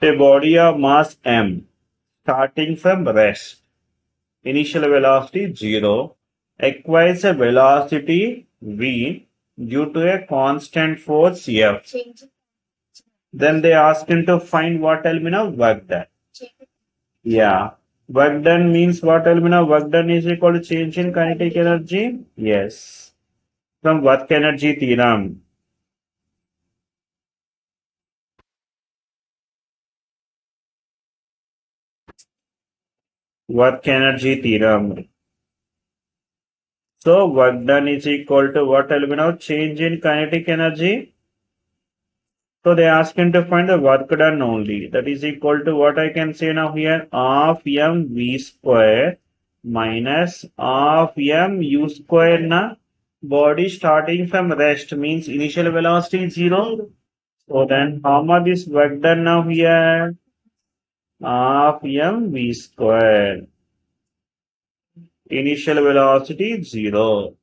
A body of mass m starting from rest, initial velocity 0, acquires a velocity v due to a constant force F. Then they ask him to find what element of work done. Yeah. Work done means what element of work done is equal to change in kinetic energy? Yes. From work energy theorem. Work energy theorem. So work done is equal to what element of change in kinetic energy? So they ask him to find the work done only. That is equal to what I can say now here, half mv square minus half mu square na. Body starting from rest means initial velocity is 0. So then how much is work done now here? Half mv square. Initial velocity is 0.